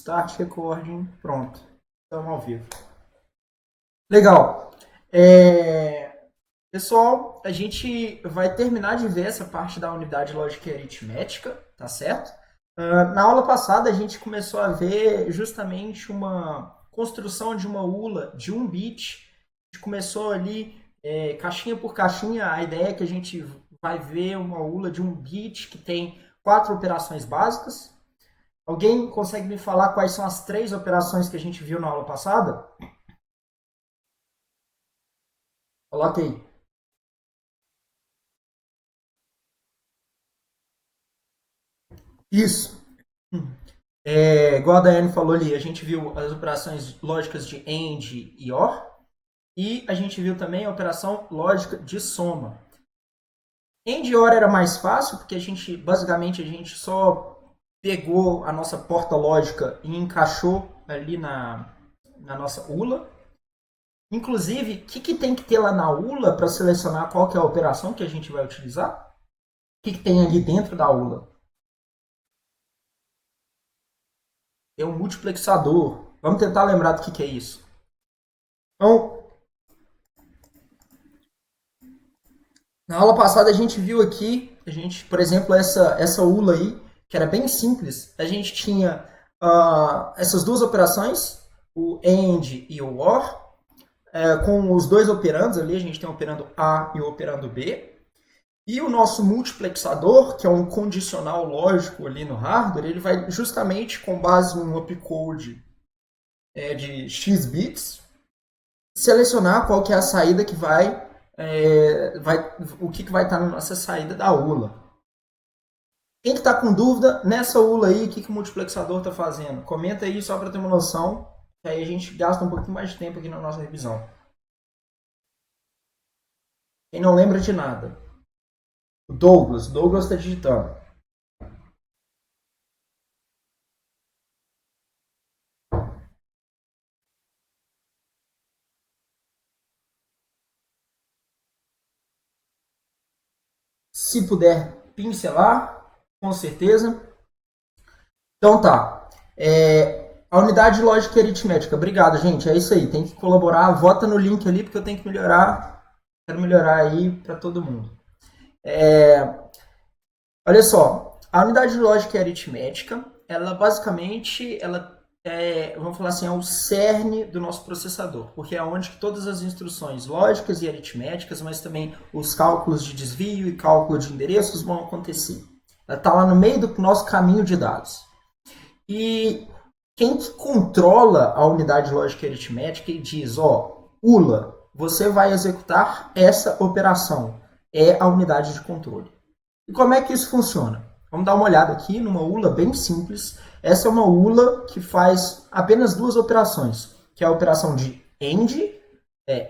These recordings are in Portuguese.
Start recording. Pronto. Estamos ao vivo. Legal. Pessoal, a gente vai terminar de ver essa parte da unidade lógica e aritmética, tá certo? Na aula passada a gente começou a ver justamente uma construção de uma ULA de 1 bit. A gente começou ali caixinha por caixinha. A ideia é que a gente vai ver uma ULA de 1 bit que tem 4 operações básicas. Alguém consegue me falar quais são as 3 operações que a gente viu na aula passada? Coloque aí. Isso. Igual a Daiane falou ali, a gente viu as operações lógicas de AND e OR. E a gente viu também a operação lógica de soma. AND e OR era mais fácil, porque basicamente a gente só pegou a nossa porta lógica e encaixou ali na nossa ULA. Inclusive, o que tem que ter lá na ULA para selecionar qual que é a operação que a gente vai utilizar? O que tem ali dentro da ULA? É um multiplexador. Vamos tentar lembrar do que é isso. Então, na aula passada a gente viu aqui, por exemplo, essa ULA aí, que era bem simples. A gente tinha essas duas operações, o AND e o OR, com os dois operandos ali, a gente tem o operando A e o operando B. E o nosso multiplexador, que é um condicional lógico ali no hardware, ele vai justamente com base num opcode de X bits, selecionar qual que é a saída que o que vai estar na nossa saída da ULA. Quem que está com dúvida nessa ULA aí, o que o multiplexador está fazendo? Comenta aí só para ter uma noção, que aí a gente gasta um pouquinho mais de tempo aqui na nossa revisão. Quem não lembra de nada? O Douglas está digitando. Se puder pincelar, com certeza. Então tá. A unidade lógica e aritmética. Obrigado, gente. É isso aí. Tem que colaborar. Vota no link ali, porque eu tenho que melhorar. Quero melhorar aí para todo mundo. Olha só. A unidade lógica e aritmética, ela basicamente, vamos falar assim, é o cerne do nosso processador, porque é onde que todas as instruções lógicas e aritméticas, mas também os cálculos de desvio e cálculo de endereços vão acontecer. Ela está lá no meio do nosso caminho de dados. E quem que controla a unidade lógica e aritmética e diz, ULA, você vai executar essa operação, é a unidade de controle. E como é que isso funciona? Vamos dar uma olhada aqui numa ULA bem simples. Essa é uma ULA que faz apenas 2 operações, que é a operação de AND,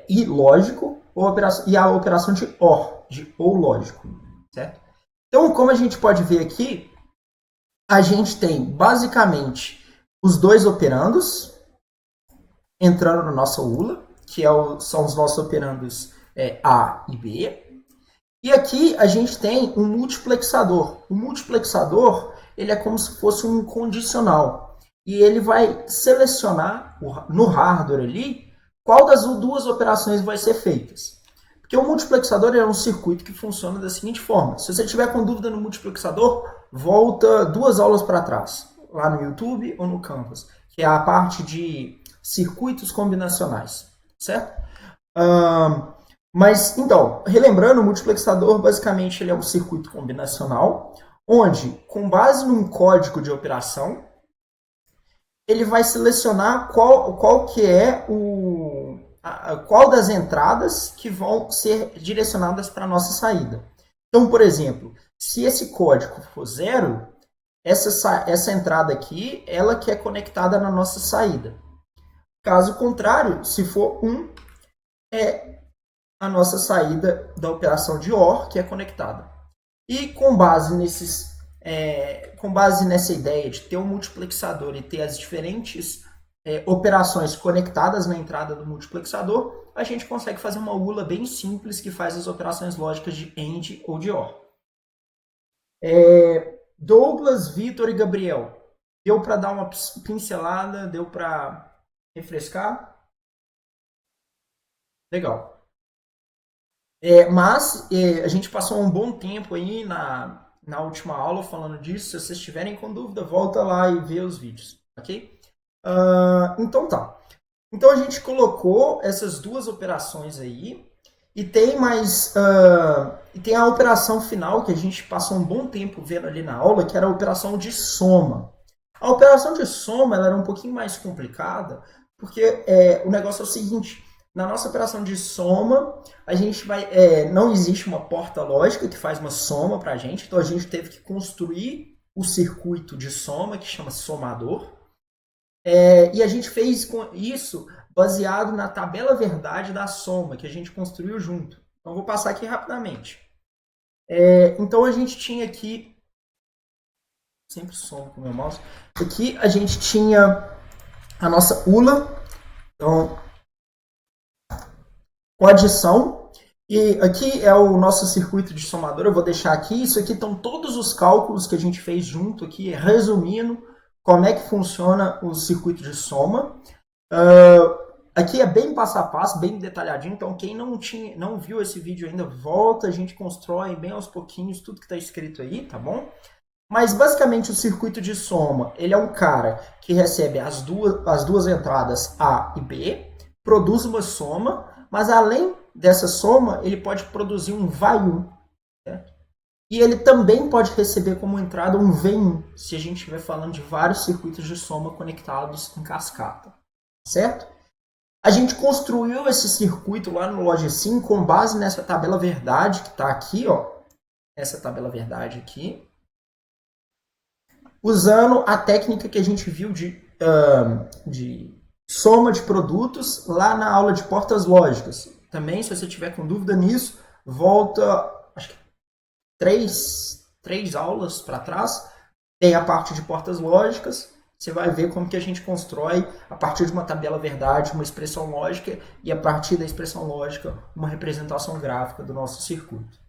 e lógico, e a operação de OR, de ou lógico. Certo? Então, como a gente pode ver aqui, a gente tem basicamente os 2 operandos entrando na nossa ULA, que são os nossos operandos A e B. E aqui a gente tem um multiplexador. O multiplexador ele é como se fosse um condicional. E ele vai selecionar no hardware ali qual das 2 operações vai ser feitas. Porque o multiplexador é um circuito que funciona da seguinte forma. Se você tiver com dúvida no multiplexador, volta 2 aulas para trás, lá no YouTube ou no Canvas, que é a parte de circuitos combinacionais, certo? Mas, então, relembrando, o multiplexador, basicamente, ele é um circuito combinacional, onde, com base num código de operação, ele vai selecionar qual que é qual das entradas que vão ser direcionadas para a nossa saída. Então, por exemplo, se esse código for 0, essa entrada aqui, ela que é conectada na nossa saída. Caso contrário, se for 1, é a nossa saída da operação de OR, que é conectada. E com base nessa ideia de ter um multiplexador e ter as diferentes operações conectadas na entrada do multiplexador, a gente consegue fazer uma ULA bem simples que faz as operações lógicas de AND ou de OR. Douglas, Vitor e Gabriel, Deu para dar uma pincelada? Deu para refrescar? Legal. Mas a gente passou um bom tempo aí na última aula falando disso. Se vocês estiverem com dúvida, volta lá e vê os vídeos, ok? Então tá. Então a gente colocou essas duas operações aí e tem mais e tem a operação final que a gente passou um bom tempo vendo ali na aula, que era a operação de soma. A operação de soma ela era um pouquinho mais complicada porque o negócio é o seguinte: na nossa operação de soma a gente vai não existe uma porta lógica que faz uma soma para a gente, então a gente teve que construir o circuito de soma que chama somador. E a gente fez isso baseado na tabela verdade da soma, que a gente construiu junto. Então, vou passar aqui rapidamente. Então, a gente tinha aqui... Sempre somo com o meu mouse. Aqui a gente tinha a nossa ULA, então, com adição. E aqui é o nosso circuito de somador. Eu vou deixar aqui. Isso aqui estão todos os cálculos que a gente fez junto aqui, resumindo como é que funciona o circuito de soma. Aqui é bem passo a passo, bem detalhadinho, então quem não viu esse vídeo ainda, volta, a gente constrói bem aos pouquinhos tudo que está escrito aí, tá bom? Mas basicamente o circuito de soma, ele é um cara que recebe as duas entradas A e B, produz uma soma, mas além dessa soma, ele pode produzir um vai-1, certo? E ele também pode receber como entrada um vem-1, se a gente estiver falando de vários circuitos de soma conectados em cascata, certo? A gente construiu esse circuito lá no Logicsim com base nessa tabela verdade que está aqui, ó, essa tabela verdade aqui, usando a técnica que a gente viu de soma de produtos lá na aula de portas lógicas. Também, se você tiver com dúvida nisso, volta, acho que três aulas para trás, tem a parte de portas lógicas. Você vai ver como que a gente constrói, a partir de uma tabela verdade, uma expressão lógica, e a partir da expressão lógica, uma representação gráfica do nosso circuito.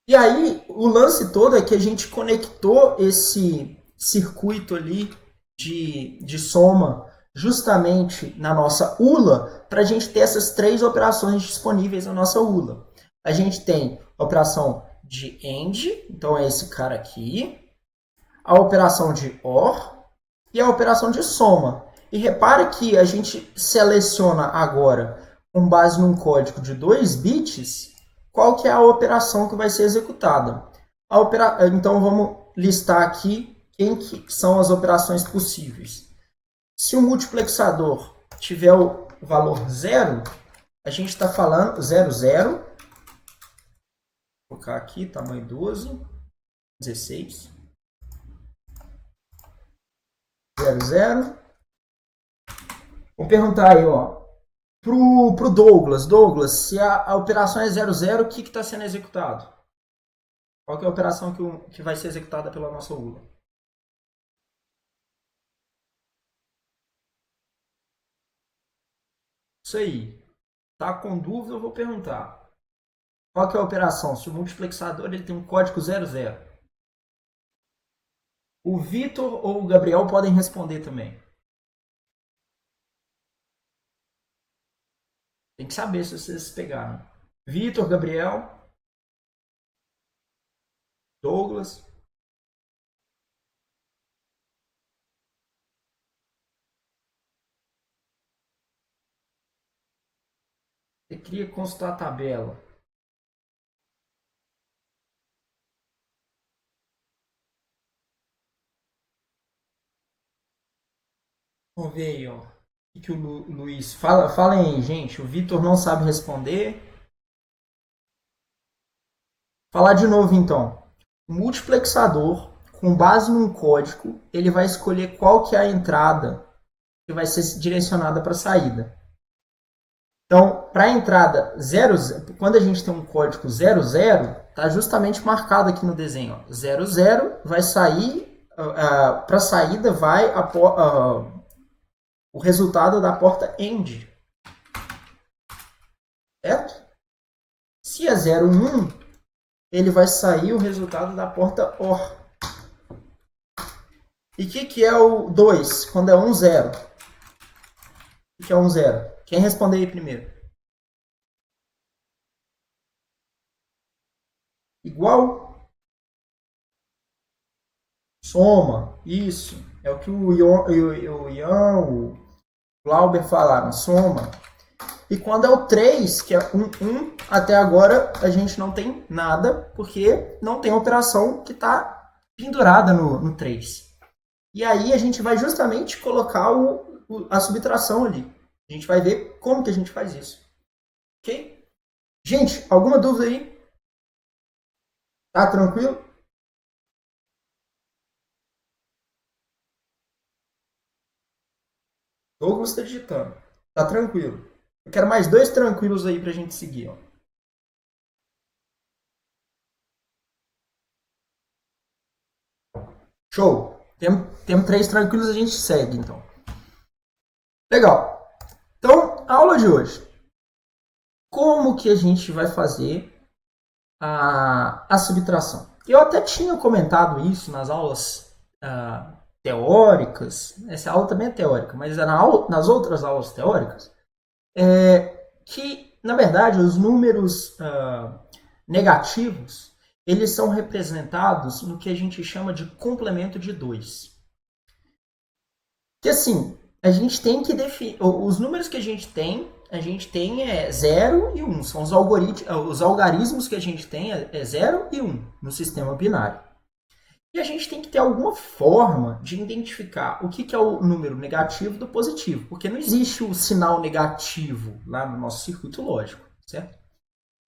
E aí, o lance todo é que a gente conectou esse circuito ali de soma justamente na nossa ULA para a gente ter essas três operações disponíveis na nossa ULA. A gente tem a operação de AND, então é esse cara aqui, a operação de OR e a operação de soma. E repare que a gente seleciona agora, com base num código de 2 bits, qual que é a operação que vai ser executada. Então, vamos listar aqui quem que são as operações possíveis. Se o multiplexador tiver o valor 0, a gente está falando 0, 0. Vou colocar aqui, tamanho 12, 16. 0, 0. Vou perguntar aí, ó, pro Douglas. Douglas, se a operação é 0, 0, o que está sendo executado? Qual que é a operação que vai ser executada pela nossa ULA? Isso aí. Tá com dúvida, eu vou perguntar. Qual que é a operação? Se o multiplexador ele tem um código 00. O Vitor ou o Gabriel podem responder também. Tem que saber se vocês pegaram. Vitor, Gabriel, Douglas. Você queria consultar a tabela. Vamos ver aí, ó. O que o Luiz... Fala aí, gente. O Vitor não sabe responder. Falar de novo, então. O multiplexador, com base num código, ele vai escolher qual que é a entrada que vai ser direcionada para a saída. Então, para a entrada 00, quando a gente tem um código 00, está justamente marcado aqui no desenho. 00 vai sair, para a saída vai o resultado da porta AND. Certo? Se é 01, ele vai sair o resultado da porta OR. E o que é o 2? Quando é 1, 0. O que é 1, 0? Quem responder aí primeiro? Igual? Soma. Isso. É o que o Ian, o Glauber falaram. Soma. E quando é o 3, que é 1, até agora a gente não tem nada, porque não tem operação que está pendurada no 3. E aí a gente vai justamente colocar a subtração ali. A gente vai ver como que a gente faz isso. Ok? Gente, alguma dúvida aí? Tá tranquilo? Douglas está digitando. Tá tranquilo. Eu quero mais dois tranquilos aí pra gente seguir, ó. Show! Temos três tranquilos, a gente segue, então. Legal. Então, a aula de hoje. Como que a gente vai fazer a subtração? Eu até tinha comentado isso nas aulas teóricas. Essa aula também é teórica, mas nas outras aulas teóricas, que, na verdade, os números negativos, eles são representados no que a gente chama de complemento de 2. Que assim, a gente tem que definir. Os números que a gente tem 0 e 1. São os algarismos que a gente tem é 0 e 1 no sistema binário. E a gente tem que ter alguma forma de identificar o que é o número negativo do positivo, porque não existe o sinal negativo lá no nosso circuito lógico, certo?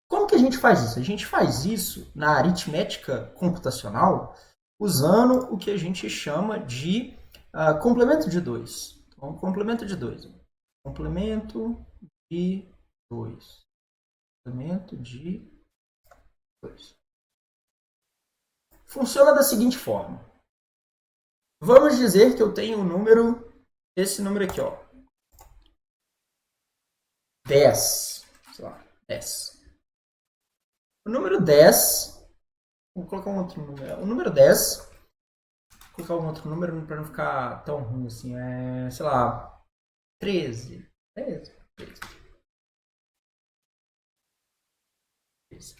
Como que a gente faz isso? A gente faz isso na aritmética computacional usando o que a gente chama de complemento de 2. Então, complemento de 2. Complemento de 2. Complemento de 2. Funciona da seguinte forma. Vamos dizer que eu tenho um número, esse número aqui, ó. 10. Sei lá, 10. O número 10, vou colocar um outro número. O número 10, vou colocar um outro número para não ficar tão ruim assim. Sei lá, 13. 13. 13.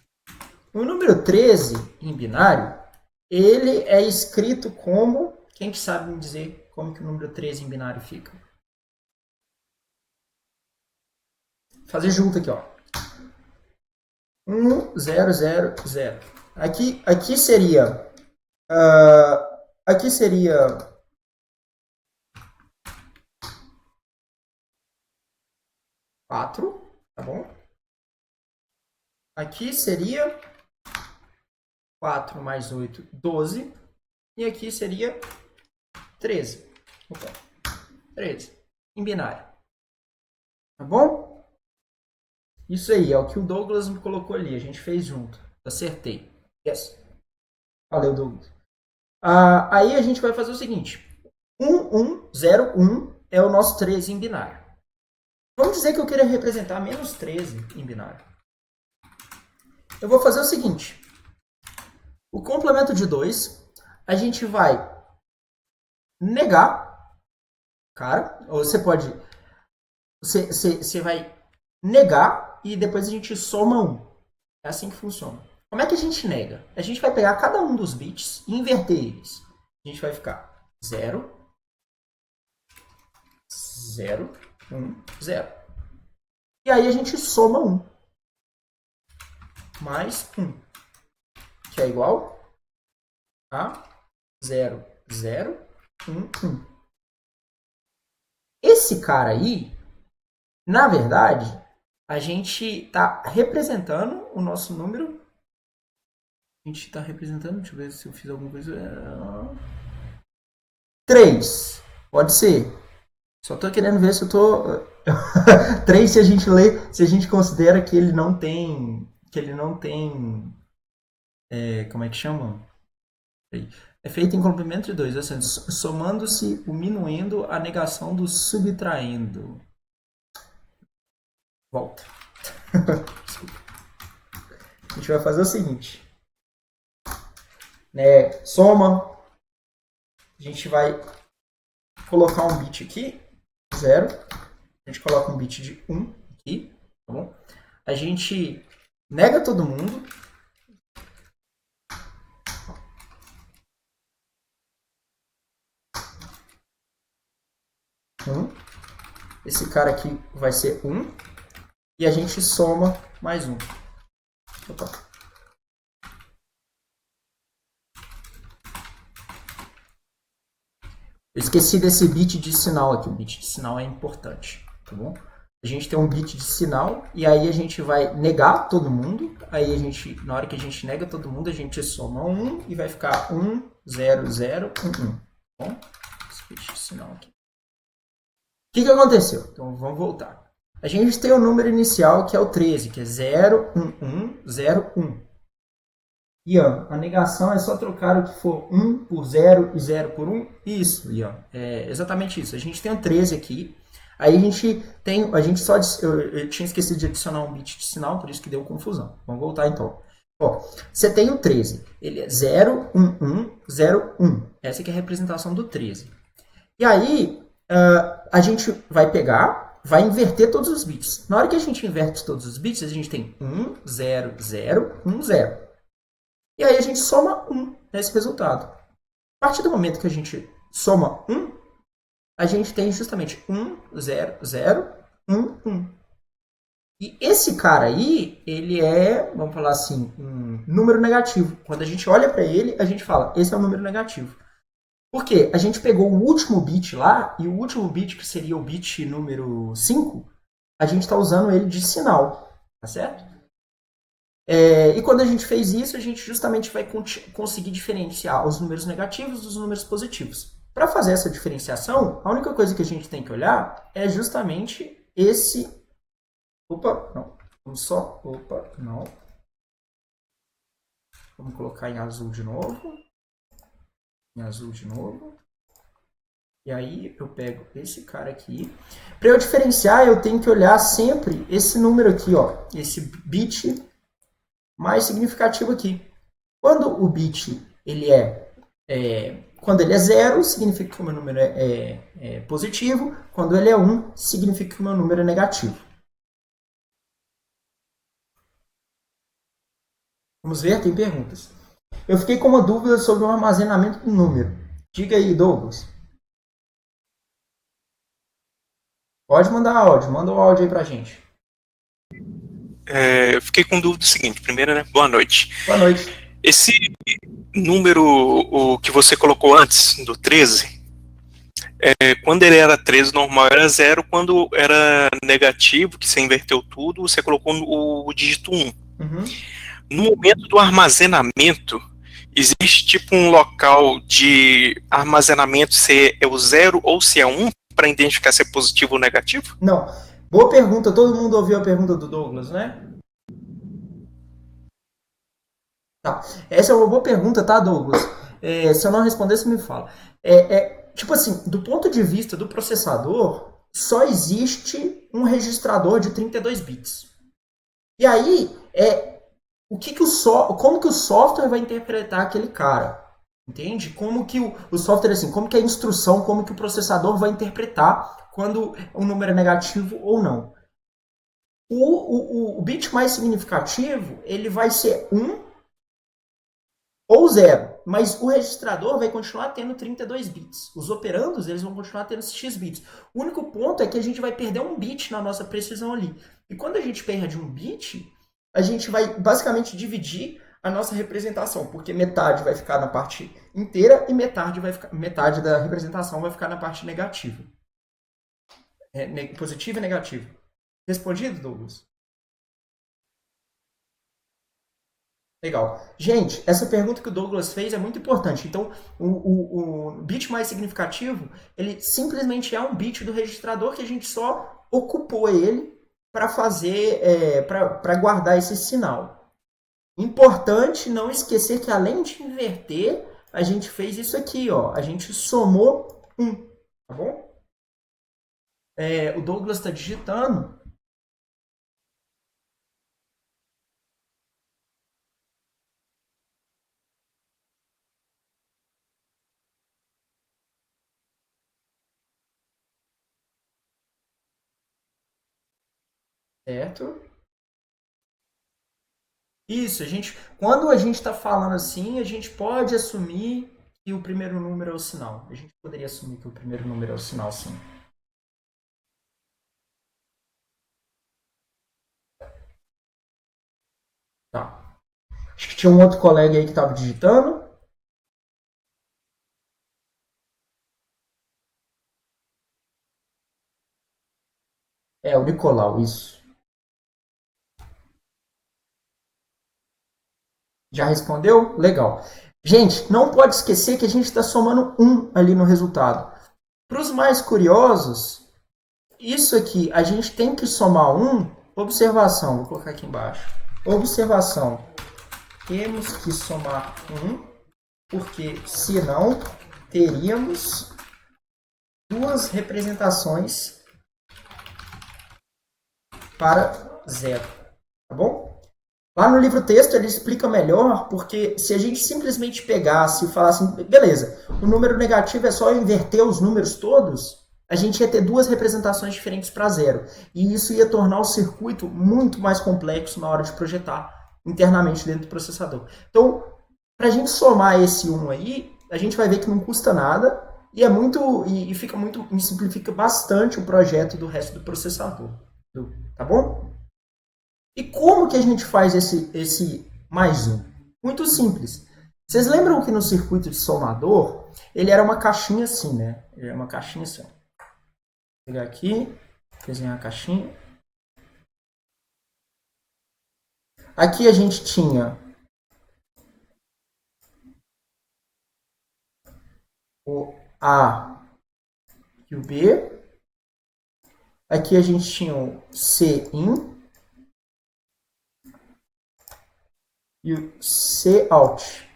O número 13 em binário, ele é escrito como... Quem que sabe me dizer como que o número 13 em binário fica? Vou fazer junto aqui, ó. 1, 0, 0, 0. Aqui seria... aqui seria... 4, tá bom? Aqui seria 4 mais 8, 12. E aqui seria 13. Opa, 13. Em binário. Tá bom? Isso aí, é o que o Douglas me colocou ali. A gente fez junto. Acertei. Yes. Valeu, Douglas. Aí a gente vai fazer o seguinte. 1, 1, 0, 1 é o nosso 13 em binário. Vamos dizer que eu queria representar menos 13 em binário. Eu vou fazer o seguinte. O complemento de 2, a gente vai negar, cara, ou você pode... Você vai negar e depois a gente soma 1. É assim que funciona. Como é que a gente nega? A gente vai pegar cada um dos bits e inverter eles. A gente vai ficar 0, 0, 1, 0. E aí a gente soma 1. Mais 1. Que é igual a 0, 0, 1, 1. Esse cara aí, na verdade, a gente está representando o nosso número. A gente está representando, deixa eu ver se eu fiz alguma coisa. 3. Pode ser. Só tô querendo ver se eu tô. 3 se a gente lê, se a gente considera que ele não tem. Que ele não tem. Como é que chama? É feito em complemento de 2, assim, somando-se o minuendo a negação do subtraindo. Volta. A gente vai fazer o seguinte. Soma. A gente vai colocar um bit aqui, 0. A gente coloca um bit de 1 aqui, tá bom? A gente nega todo mundo. Esse cara aqui vai ser 1. E a gente soma mais 1. Opa. Eu esqueci desse bit de sinal aqui. O bit de sinal é importante, tá bom? A gente tem um bit de sinal e aí a gente vai negar todo mundo. Aí a gente, na hora que a gente nega todo mundo, a gente soma 1 e vai ficar 1, 0, 0, 1, 1. Tá bom? Esse bit de sinal aqui. O que aconteceu? Então vamos voltar. A gente tem o número inicial que é o 13, que é 0, 1, 1, 0, 1. Ian, a negação é só trocar o que for 1 por 0 e 0 por 1? Isso, Ian. É exatamente isso. A gente tem um 13 aqui. Aí a gente tem. A gente só. Eu tinha esquecido de adicionar um bit de sinal, por isso que deu confusão. Vamos voltar então. Ó, você tem o 13. Ele é 0, 1, 1, 0, 1. Essa aqui é a representação do 13. E aí, a gente vai pegar, vai inverter todos os bits. Na hora que a gente inverte todos os bits, a gente tem 1, 0, 0, 1, 0. E aí a gente soma 1 nesse resultado. A partir do momento que a gente soma 1, a gente tem justamente 1, 0, 0, 1, 1. E esse cara aí, ele é, vamos falar assim, um número negativo. Quando a gente olha para ele, a gente fala, esse é um número negativo. Por quê? A gente pegou o último bit lá, e o último bit, que seria o bit número 5, a gente está usando ele de sinal. Tá certo? E quando a gente fez isso, a gente justamente vai conseguir diferenciar os números negativos dos números positivos. Para fazer essa diferenciação, a única coisa que a gente tem que olhar é justamente esse. Opa, não. Vamos só. Opa, não. Vamos colocar em azul de novo. Em azul de novo. E aí eu pego esse cara aqui. Para eu diferenciar, eu tenho que olhar sempre esse número aqui, ó. Esse bit mais significativo aqui. Quando o bit ele quando ele é 0, significa que o meu número é positivo. Quando ele é 1, significa que o meu número é negativo. Vamos ver, tem perguntas. Eu fiquei com uma dúvida sobre o armazenamento do número. Diga aí, Douglas. Pode mandar áudio, manda o áudio aí pra gente. Eu fiquei com dúvida do seguinte. Primeiro, né? Boa noite. Boa noite. Esse número o que você colocou antes, do 13, quando ele era 13 normal era 0, quando era negativo, que você inverteu tudo, você colocou o dígito 1. Uhum. No momento do armazenamento, existe tipo um local de armazenamento se é o 0 ou se é 1 para identificar se é positivo ou negativo? Não. Boa pergunta. Todo mundo ouviu a pergunta do Douglas, né? Tá. Essa é uma boa pergunta, tá, Douglas? Se eu não responder, você me fala. Tipo assim, do ponto de vista do processador, só existe um registrador de 32 bits. E aí, como que o software vai interpretar aquele cara? Entende? Como que o software, assim, como que a instrução, como que o processador vai interpretar quando o número é negativo ou não. O bit mais significativo, ele vai ser 1 ou 0, mas o registrador vai continuar tendo 32 bits. Os operandos, eles vão continuar tendo x bits. O único ponto é que a gente vai perder um bit na nossa precisão ali. E quando a gente perde um bit, a gente vai basicamente dividir a nossa representação, porque metade vai ficar na parte inteira e metade da representação vai ficar na parte negativa. Positivo e negativo. Respondido, Douglas? Legal. Gente, essa pergunta que o Douglas fez é muito importante. Então, o bit mais significativo, ele simplesmente é um bit do registrador que a gente só ocupou ele para fazer, para guardar esse sinal. Importante não esquecer que além de inverter, a gente fez isso aqui, ó. A gente somou 1, tá bom? O Douglas está digitando. Certo? Isso, quando a gente está falando assim, a gente pode assumir que o primeiro número é o sinal. A gente poderia assumir que o primeiro número é o sinal, sim. Tá. Acho que tinha um outro colega aí que estava digitando. É, o Nicolau, isso. Já respondeu? Legal. Gente, não pode esquecer que a gente está somando um ali no resultado. Para os mais curiosos, isso aqui, a gente tem que somar um. Observação, vou colocar aqui embaixo. Observação. Temos que somar um, porque senão teríamos duas representações para zero. Tá bom? Lá no livro texto ele explica melhor, porque se a gente simplesmente pegasse e falasse, beleza, o número negativo é só eu inverter os números todos, a gente ia ter duas representações diferentes para zero. E isso ia tornar o circuito muito mais complexo na hora de projetar internamente dentro do processador. Então, para a gente somar esse 1 aí, a gente vai ver que não custa nada e é muito e fica muito e simplifica bastante o projeto do resto do processador. Tá bom? E como que a gente faz esse mais um? Muito simples. Vocês lembram que no circuito de somador, ele era uma caixinha assim, né? Ele era uma caixinha assim. Vou pegar aqui, desenhar a caixinha. Aqui a gente tinha o A e o B. Aqui a gente tinha o C in e o C out.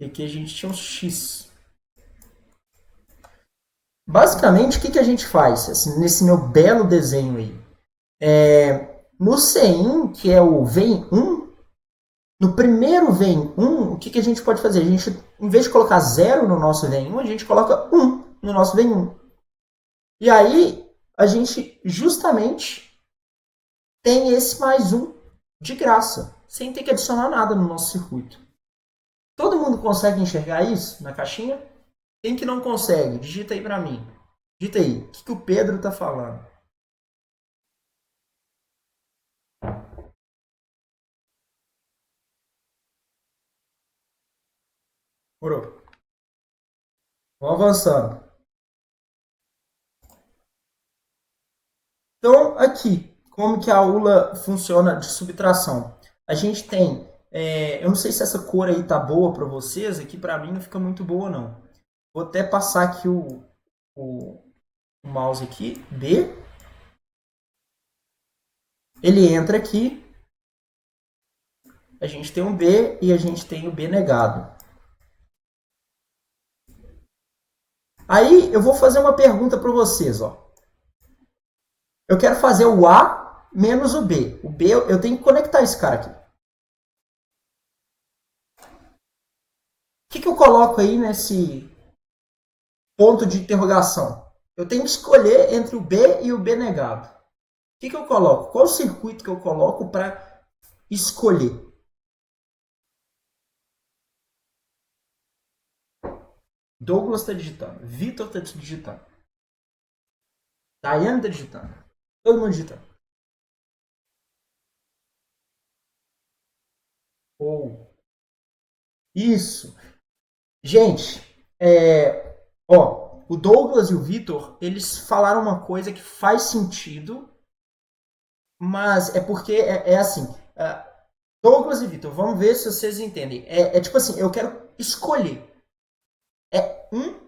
E aqui a gente tinha um X. Basicamente, o que a gente faz assim, nesse meu belo desenho aí? No CIN, que é o vem 1, no primeiro vem 1, o que a gente pode fazer? A gente, em vez de colocar 0 no nosso vem 1, a gente coloca 1 no nosso vem 1. E aí, a gente justamente tem esse mais 1 de graça, sem ter que adicionar nada no nosso circuito. Todo mundo consegue enxergar isso na caixinha? Quem que não consegue? Digita aí para mim. Digita aí. O que o Pedro está falando? Morou. Vamos avançando. Então, aqui, como que a ULA funciona de subtração? A gente tem, eu não sei se essa cor aí tá boa para vocês, aqui para mim não fica muito boa não. Vou até passar aqui o mouse aqui, B. Ele entra aqui, a gente tem um B e a gente tem o B negado. Aí eu vou fazer uma pergunta para vocês, ó. Eu quero fazer o A menos o B. O B eu tenho que conectar esse cara aqui. O que eu coloco aí nesse ponto de interrogação? Eu tenho que escolher entre o B e o B negado. O que eu coloco? Qual o circuito que eu coloco para escolher? Douglas está digitando. Vitor está digitando. Daiane está digitando. Todo mundo digitando. Ou. Isso. Gente, o Douglas e o Vitor, eles falaram uma coisa que faz sentido, mas é porque é assim. Douglas e Vitor, vamos ver se vocês entendem. É tipo assim, eu quero escolher. É um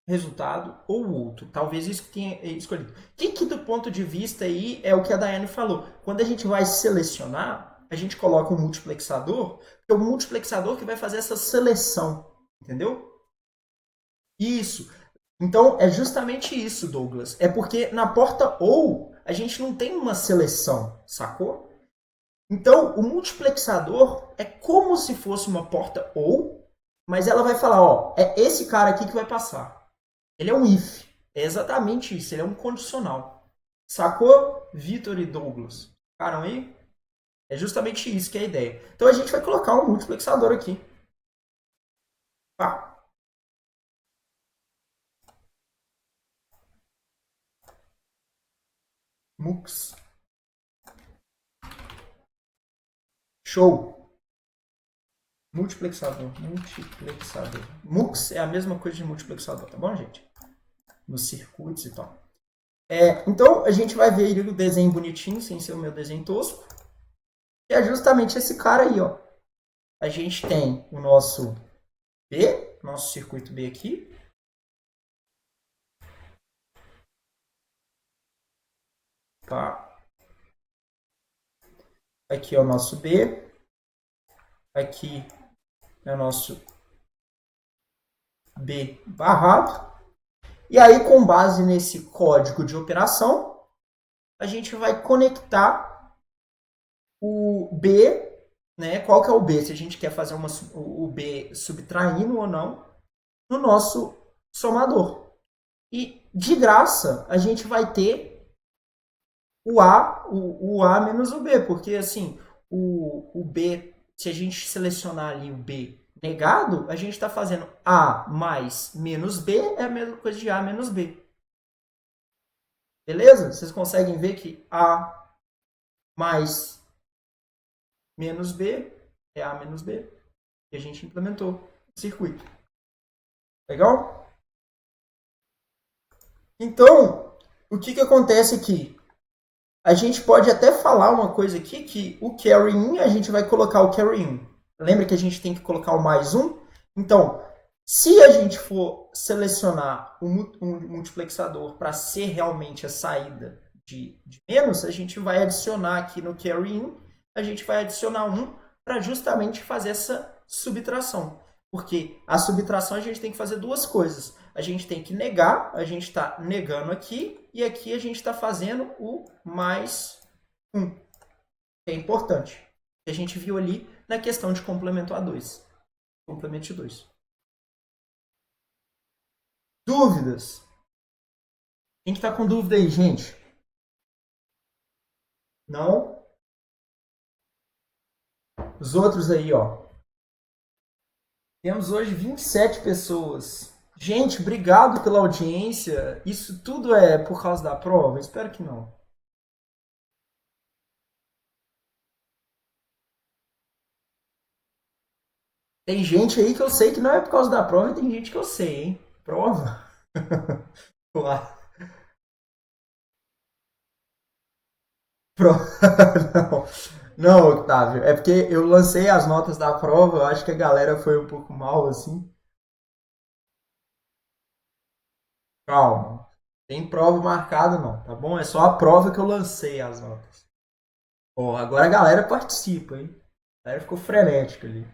resultado ou outro. Talvez isso que tenha escolhido. O que do ponto de vista aí é o que a Daiane falou. Quando a gente vai selecionar, a gente coloca um multiplexador, que é o multiplexador que vai fazer essa seleção. Entendeu? Isso. Então, é justamente isso, Douglas. É porque na porta ou a gente não tem uma seleção, sacou? Então, o multiplexador é como se fosse uma porta ou, mas ela vai falar, ó, é esse cara aqui que vai passar. Ele é um if. É exatamente isso, ele é um condicional. Sacou, Vitor e Douglas? Ficaram aí? É justamente isso que é a ideia. Então a gente vai colocar um multiplexador aqui. Pá. Mux. Show. Multiplexador. Mux é a mesma coisa de multiplexador, tá bom, gente? Nos circuitos e tal. Então a gente vai ver o desenho bonitinho, sem ser o meu desenho tosco. Que é justamente esse cara aí, ó. A gente tem o nosso B, nosso circuito B aqui. Tá. Aqui é o nosso B. Aqui é o nosso B barrado. E aí, com base nesse código de operação, a gente vai conectar o B, né? Qual que é o B? Se a gente quer fazer o B subtraindo ou não, no nosso somador. E, de graça, a gente vai ter o A menos o B, porque, assim, o B, se a gente selecionar ali o B negado, a gente está fazendo A mais menos B é a mesma coisa de A menos B. Beleza? Vocês conseguem ver que A mais menos B é A menos B. E a gente implementou o circuito. Legal? Então, o que acontece aqui? A gente pode até falar uma coisa aqui, que o carry in, a gente vai colocar o carry in. Lembra que a gente tem que colocar o mais um? Então, se a gente for selecionar um multiplexador para ser realmente a saída de menos, a gente vai adicionar aqui no carry in, a gente vai adicionar um para justamente fazer essa subtração. Porque a subtração a gente tem que fazer duas coisas. A gente tem que negar, a gente está negando aqui, e aqui a gente está fazendo o mais 1. É importante. A gente viu ali na questão de complemento A2. Complemento de 2. Dúvidas? Quem que tá com dúvida aí, gente? Não? Os outros aí, ó. Temos hoje 27 pessoas. Gente, obrigado pela audiência. Isso tudo é por causa da prova? Espero que não. Tem gente aí que eu sei que não é por causa da prova e tem gente que eu sei, hein? Prova? Claro. Não. Não, Octávio. É porque eu lancei as notas da prova, eu acho que a galera foi um pouco mal, assim. Calma. Tem prova marcada não, tá bom? É só a prova que eu lancei as notas. Ó, agora a galera participa, hein? A galera ficou frenética ali.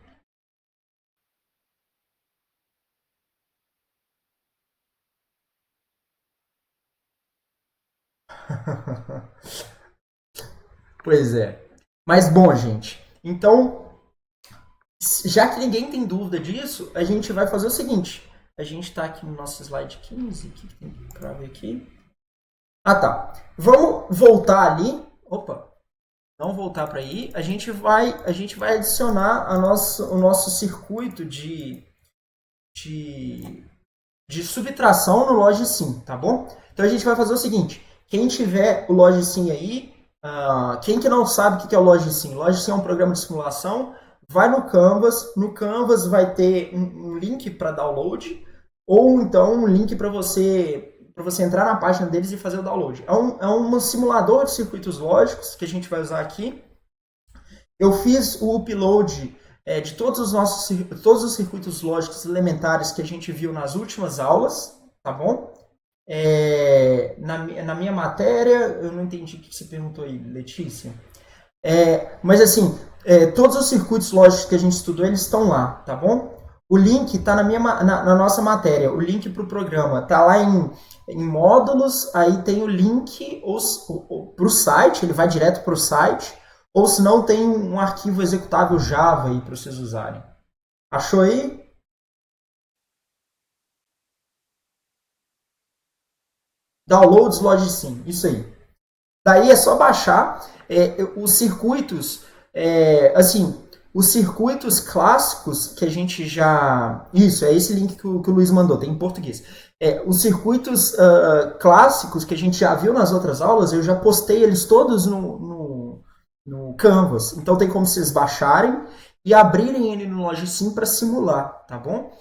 Pois é. Mas bom, gente. Então, já que ninguém tem dúvida disso, a gente vai fazer o seguinte. A gente está aqui no nosso slide 15. O que tem para ver aqui? Ah, tá. Vamos voltar ali. Opa. Não voltar para aí. A gente vai adicionar o nosso circuito de subtração no LogSim, tá bom? Então a gente vai fazer o seguinte. Quem tiver o LogSim aí, quem que não sabe o que é o LogSim? O LogSim é um programa de simulação. Vai no Canvas. No Canvas vai ter um link para download ou então um link para você entrar na página deles e fazer o download. É um simulador de circuitos lógicos que a gente vai usar aqui. Eu fiz o upload de todos os circuitos lógicos elementares que a gente viu nas últimas aulas, tá bom? Na minha matéria, eu não entendi o que você perguntou aí, Letícia. Mas assim, todos os circuitos lógicos que a gente estudou, eles estão lá, tá bom? O link está na nossa matéria, o link para o programa está lá em módulos, aí tem o link para o site, ele vai direto para o site, ou se não tem um arquivo executável Java aí para vocês usarem. Achou aí? Downloads Logicsim, isso aí. Daí é só baixar os circuitos, assim, os circuitos clássicos que a gente já... Isso, é esse link que o Luiz mandou, tem em português. Os circuitos clássicos que a gente já viu nas outras aulas, eu já postei eles todos no Canvas. Então tem como vocês baixarem e abrirem ele no Logicsim para simular, tá bom?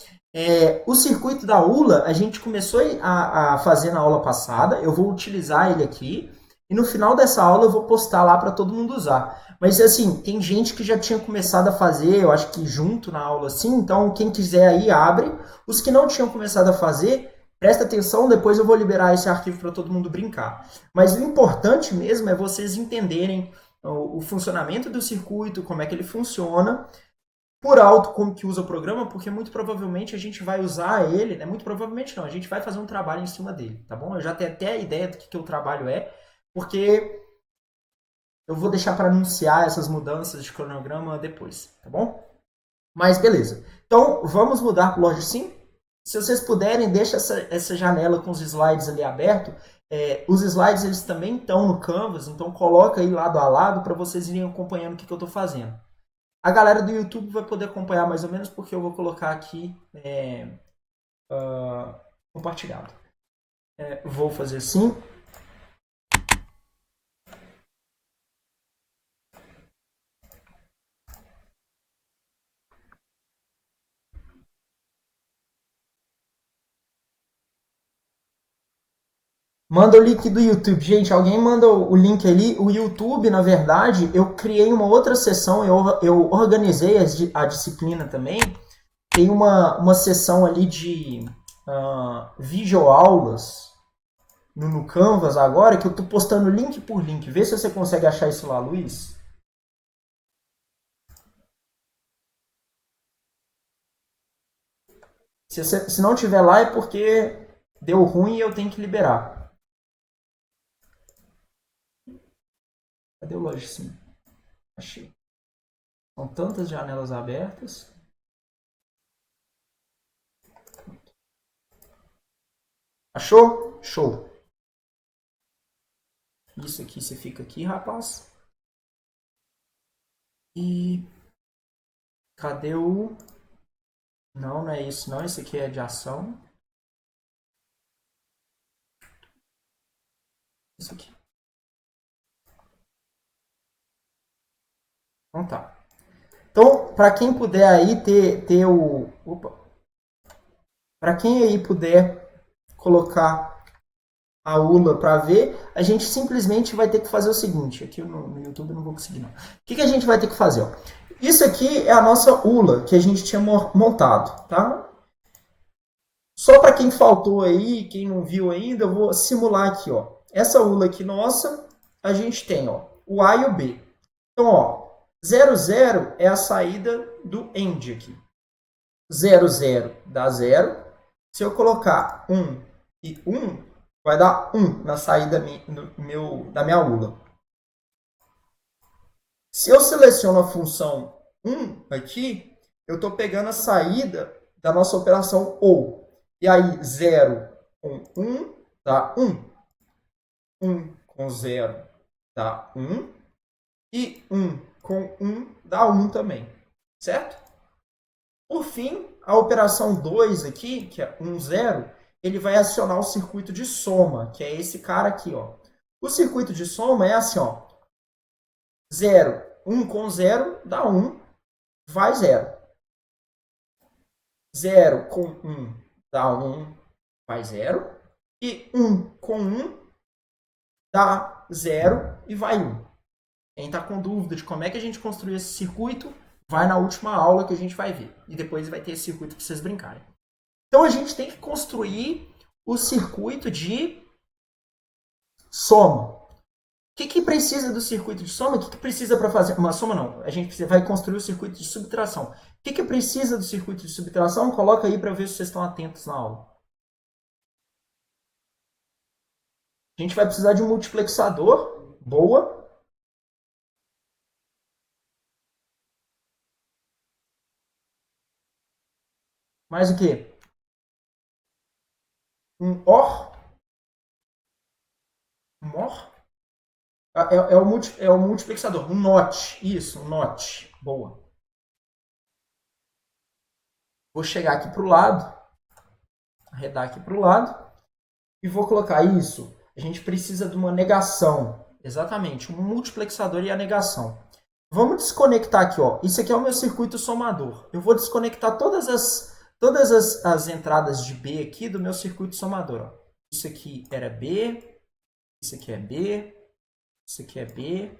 O circuito da ULA a gente começou a fazer na aula passada, eu vou utilizar ele aqui, e no final dessa aula eu vou postar lá para todo mundo usar. Mas assim, tem gente que já tinha começado a fazer, eu acho que junto na aula assim, então quem quiser aí abre. Os que não tinham começado a fazer, presta atenção, depois eu vou liberar esse arquivo para todo mundo brincar. Mas o importante mesmo é vocês entenderem o funcionamento do circuito, como é que ele funciona, por alto como que usa o programa, porque muito provavelmente a gente vai usar ele, né? Muito provavelmente não, a gente vai fazer um trabalho em cima dele, tá bom? Eu já tenho até a ideia do que o trabalho é, porque eu vou deixar para anunciar essas mudanças de cronograma depois, tá bom? Mas beleza. Então, vamos mudar para o Logicsim? Se vocês puderem, deixa essa janela com os slides ali aberto. Os slides eles também estão no Canvas, então coloca aí lado a lado para vocês irem acompanhando o que eu estou fazendo. A galera do YouTube vai poder acompanhar mais ou menos porque eu vou colocar aqui compartilhado. Vou fazer assim. Manda o link do YouTube. Gente, alguém manda o link ali. O YouTube, na verdade, eu criei uma outra sessão, eu organizei a disciplina também. Tem uma sessão ali de videoaulas no Canvas agora, que eu estou postando link por link. Vê se você consegue achar isso lá, Luiz. Se não tiver lá é porque deu ruim e eu tenho que liberar. Cadê o Logicsim? Achei. São tantas janelas abertas. Achou? Show. Isso aqui você fica aqui, rapaz. E cadê o... Não, não é isso não. Esse aqui é de ação. Isso aqui. Então tá. Então, para quem puder aí ter o... Opa. Para quem aí puder colocar a ULA para ver, a gente simplesmente vai ter que fazer o seguinte. Aqui no YouTube eu não vou conseguir não. O que a gente vai ter que fazer? Ó? Isso aqui é a nossa ULA que a gente tinha montado, tá? Só para quem faltou aí, quem não viu ainda, eu vou simular aqui, ó. Essa ULA aqui nossa, a gente tem, ó, o A e o B. Então, ó, 00 é a saída do AND aqui. 00 dá 0. Se eu colocar 1 e 1, vai dar 1 na saída da minha ULA. Se eu seleciono a função 1 aqui, eu estou pegando a saída da nossa operação OU. E aí, 0 com 1 dá 1. 1 com 0 dá 1. E 1 com 1 dá 1 também. Certo? Por fim, a operação 2 aqui, que é 1, 0, ele vai acionar o circuito de soma, que é esse cara aqui. Ó. O circuito de soma é assim, ó. 0, 1 com 0 dá 1, vai 0. 0 com 1 dá 1, vai 0. E 1 com 1 dá 0 e vai 1. Quem está com dúvida de como é que a gente construiu esse circuito, vai na última aula que a gente vai ver. E depois vai ter esse circuito para vocês brincarem. Então a gente tem que construir o circuito de soma. O que precisa do circuito de soma? O que precisa para fazer... Uma soma não, a gente vai construir o circuito de subtração. O que precisa do circuito de subtração? Coloca aí para ver se vocês estão atentos na aula. A gente vai precisar de um multiplexador. Boa. Mais o quê? Um OR. More? É o multiplexador, um NOT. Isso, um NOT. Boa. Vou chegar aqui para o lado, arredar aqui para o lado, e vou colocar isso. A gente precisa de uma negação. Exatamente, um multiplexador e a negação. Vamos desconectar aqui, ó. Isso aqui é o meu circuito somador. Eu vou desconectar todas as entradas de B aqui do meu circuito somador. Ó. Isso aqui era B, isso aqui é B, isso aqui é B,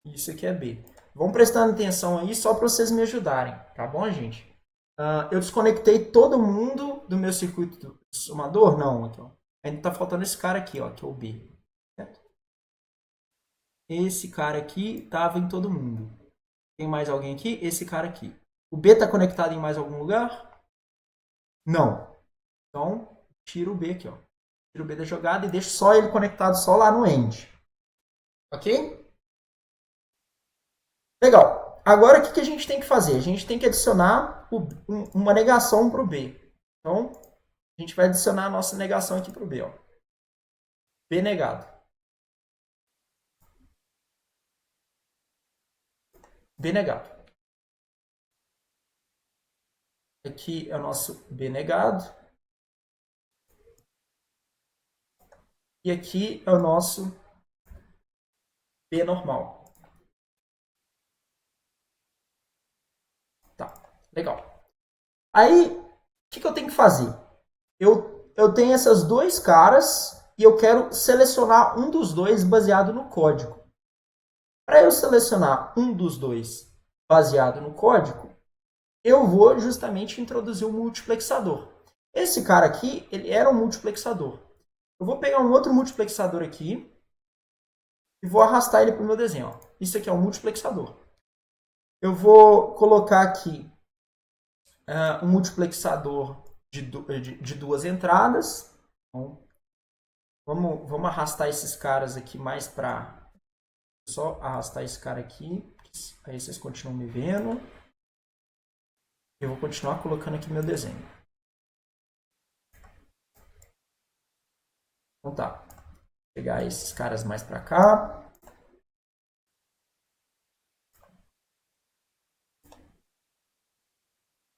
isso aqui é B. Vão prestando atenção aí só para vocês me ajudarem, tá bom, gente? Eu desconectei todo mundo do meu circuito somador? Não, aqui, ó. Ainda está faltando esse cara aqui, ó, que é o B. Certo? Esse cara aqui estava em todo mundo. Tem mais alguém aqui? Esse cara aqui. O B está conectado em mais algum lugar? Não. Então, tiro o B aqui, ó. Tiro o B da jogada e deixo só ele conectado só lá no end. Ok? Legal. Agora, o que a gente tem que fazer? A gente tem que adicionar uma negação para o B. Então, a gente vai adicionar a nossa negação aqui para o B. Ó. B negado. B negado. Aqui é o nosso B negado. E aqui é o nosso B normal. Tá, legal. Aí, o que eu tenho que fazer? Eu tenho esses dois caras e eu quero selecionar um dos dois baseado no código. Para eu selecionar um dos dois baseado no código, eu vou justamente introduzir um multiplexador. Esse cara aqui, ele era um multiplexador. Eu vou pegar um outro multiplexador aqui e vou arrastar ele para o meu desenho. Ó. Isso aqui é um multiplexador. Eu vou colocar aqui um multiplexador de duas entradas. Então, vamos arrastar esses caras aqui mais para... Só arrastar esse cara aqui. Aí vocês continuam me vendo. Eu vou continuar colocando aqui meu desenho. Então tá. Vou pegar esses caras mais para cá.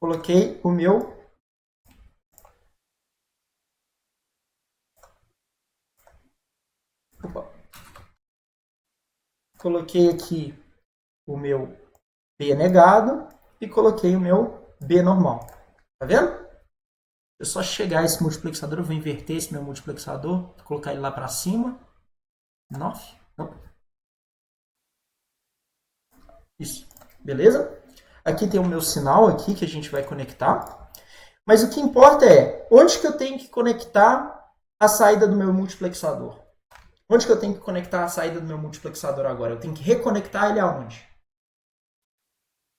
Coloquei o meu coloquei aqui o meu B negado e coloquei o meu B normal. Tá vendo? Eu só chegar a esse multiplexador, eu vou inverter esse meu multiplexador, colocar ele lá para cima. 9. Não. Isso. Beleza? Aqui tem o meu sinal aqui que a gente vai conectar. Mas o que importa é onde que eu tenho que conectar a saída do meu multiplexador. Onde que eu tenho que conectar a saída do meu multiplexador agora? Eu tenho que reconectar ele aonde?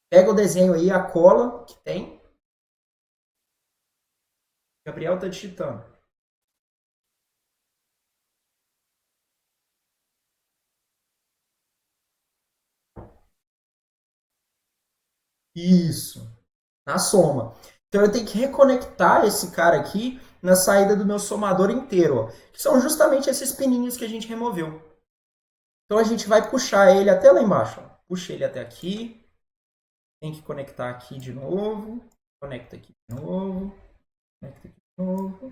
Pega o desenho aí, a cola que tem. Gabriel está digitando. Isso. Na soma. Então eu tenho que reconectar esse cara aqui na saída do meu somador inteiro. Ó, que são justamente esses pininhos que a gente removeu. Então a gente vai puxar ele até lá embaixo. Ó. Puxa ele até aqui. Tem que conectar aqui de novo. Conecta aqui de novo. Conecta aqui de novo.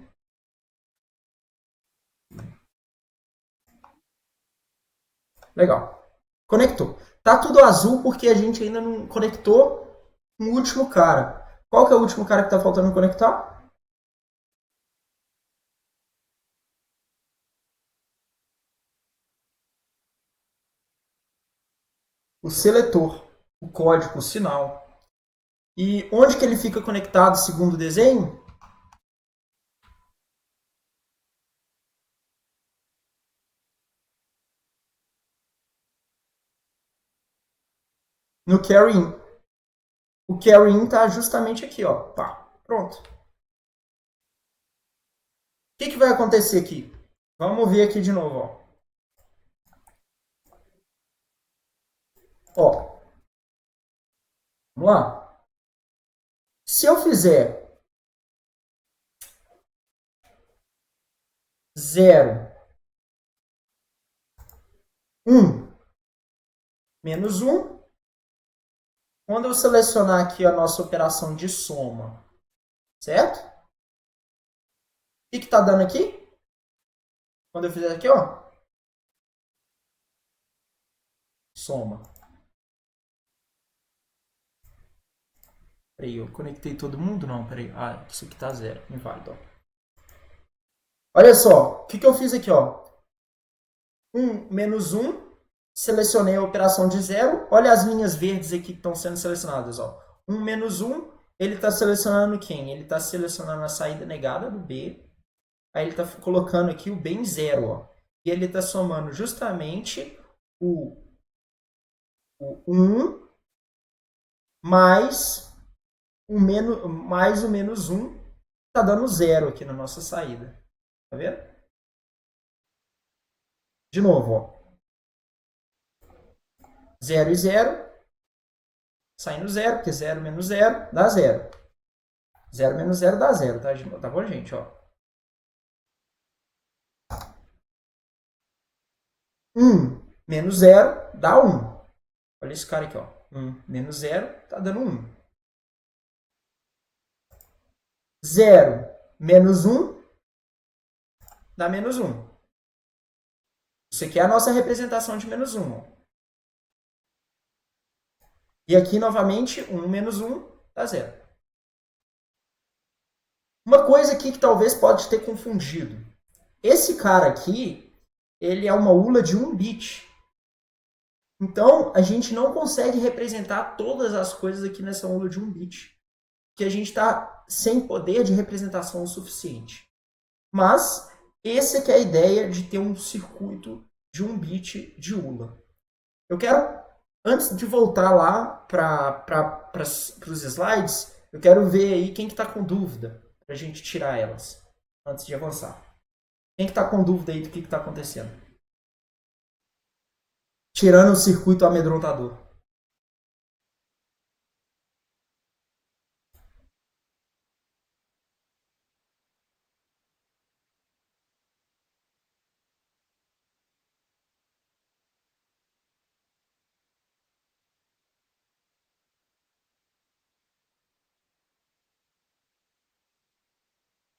Legal. Conectou. Tá tudo azul porque a gente ainda não conectou o último cara. Qual que é o último cara que tá faltando conectar? O seletor, o código, o sinal. E onde que ele fica conectado segundo o desenho? No carry in. O carry in está justamente aqui, ó. Pá, pronto. O que vai acontecer aqui? Vamos ver aqui de novo, ó. Ó. Vamos lá. Se eu fizer 0 1 menos 1. Quando eu selecionar aqui a nossa operação de soma, certo? O que está dando aqui? Quando eu fizer aqui, ó, soma. Peraí, eu conectei todo mundo? Não, peraí. Ah, isso aqui tá 0, inválido. Olha só, o que eu fiz aqui, ó? 1 menos 1, selecionei a operação de 0. Olha as linhas verdes aqui que estão sendo selecionadas, ó. 1 menos 1, ele está selecionando quem? Ele está selecionando a saída negada do B. Aí ele está colocando aqui o B em 0, ó. E ele está somando justamente o 1 mais o menos 1. Está dando 0 aqui na nossa saída. Tá vendo? De novo, ó. 0 e 0. Saindo 0, porque 0 menos 0 dá 0. 0 menos 0 dá 0, tá bom, gente? Ó. 1 menos 0 dá 1. Olha esse cara aqui, ó. 1 menos 0 tá dando 1. 0 menos 1 dá menos 1. Isso aqui é a nossa representação de menos 1. Ó. E aqui, novamente, 1 menos 1 dá 0. Uma coisa aqui que talvez pode ter confundido. Esse cara aqui, ele é uma ULA de 1 bit. Então, a gente não consegue representar todas as coisas aqui nessa ULA de 1 bit. Porque a gente está sem poder de representação o suficiente. Mas, essa é a ideia de ter um circuito de 1 bit de ULA. Eu quero, antes de voltar lá para os slides, eu quero ver aí quem que está com dúvida, para a gente tirar elas, antes de avançar. Quem que está com dúvida aí do que está acontecendo? Tirando o circuito amedrontador.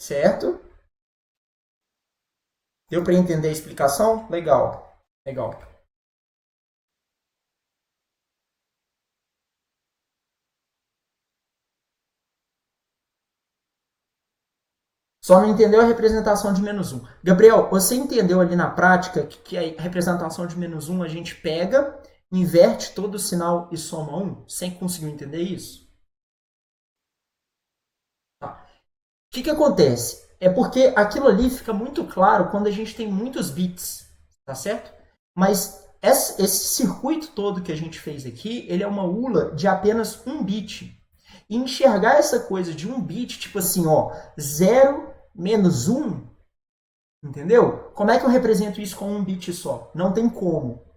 Certo? Deu para entender a explicação? Legal. Legal. Só não entendeu a representação de menos 1. Gabriel, você entendeu ali na prática que a representação de menos 1 a gente pega, inverte todo o sinal e soma 1? Sem conseguir entender isso? Tá. O que acontece? É porque aquilo ali fica muito claro quando a gente tem muitos bits, tá certo? Mas esse circuito todo que a gente fez aqui, ele é uma ULA de apenas 1 bit. E enxergar essa coisa de 1 bit, tipo assim, ó, 0 menos 1, entendeu? Como é que eu represento isso com 1 bit só? Não tem como.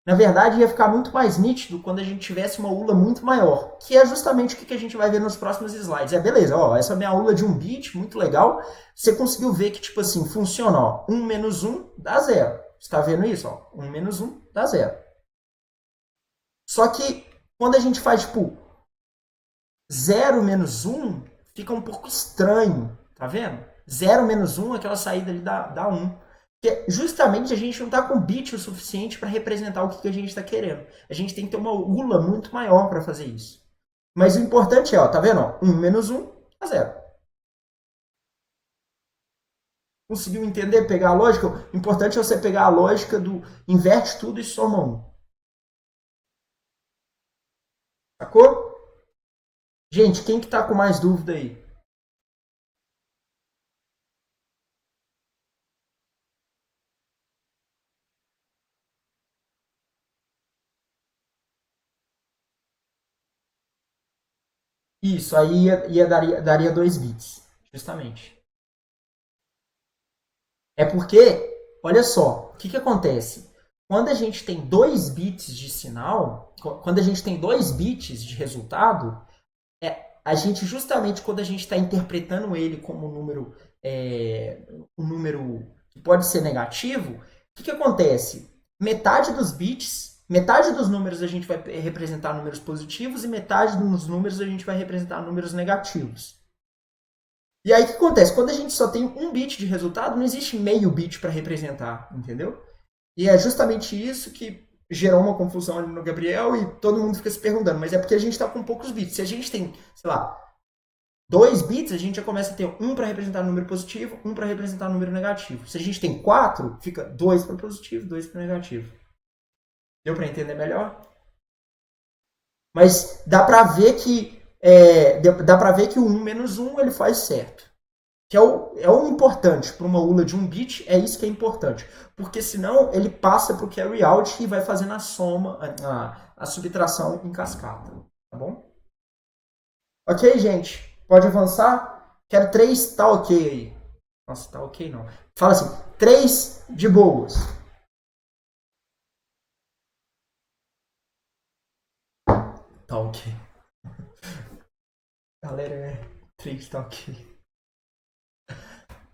Na verdade, ia ficar muito mais nítido quando a gente tivesse uma ULA muito maior, que é justamente o que a gente vai ver nos próximos slides. Beleza, ó, essa é a minha ULA de 1 bit, muito legal. Você conseguiu ver que, tipo assim, funciona, ó, 1 menos 1 dá 0. Você tá vendo isso, ó? 1 menos 1 dá 0. Só que, quando a gente faz, tipo, 0 menos 1, fica um pouco estranho, tá vendo? 0 menos 1, aquela saída ali dá 1. Porque justamente a gente não está com bit o suficiente para representar o que a gente está querendo. A gente tem que ter uma ULA muito maior para fazer isso. Mas o importante é, ó, tá vendo? Ó, 1 menos 1 dá 0. Conseguiu entender, pegar a lógica? O importante é você pegar a lógica do inverte tudo e soma 1. Sacou? Gente, quem que tá com mais dúvida aí? Isso, aí daria 2 bits, justamente. É porque, olha só, o que acontece? Quando a gente tem 2 bits de sinal, quando a gente tem 2 bits de resultado, a gente justamente quando a gente está interpretando ele como um número que pode ser negativo, o que acontece? metade dos bits, metade dos números a gente vai representar números positivos e metade dos números a gente vai representar números negativos. E aí o que acontece? Quando a gente só tem um bit de resultado, não existe meio bit para representar, entendeu? E é justamente isso que gerou uma confusão ali no Gabriel e todo mundo fica se perguntando, mas é porque a gente está com poucos bits. Se a gente tem, sei lá, 2 bits, a gente já começa a ter um para representar número positivo, um para representar número negativo. Se a gente tem 4, fica 2 para positivo, 2 para negativo. Deu para entender melhor? Mas dá para ver que o 1 menos 1 ele faz certo. Que é o importante para uma ULA de 1 bit, é isso que é importante. Porque senão ele passa para o carry out e vai fazendo a soma, a subtração em cascata. Tá bom? Ok, gente? Pode avançar? Quero 3, tá ok aí. Nossa, tá ok não. Fala assim, 3 de boas. Tá ok. Galera, 3 tá ok.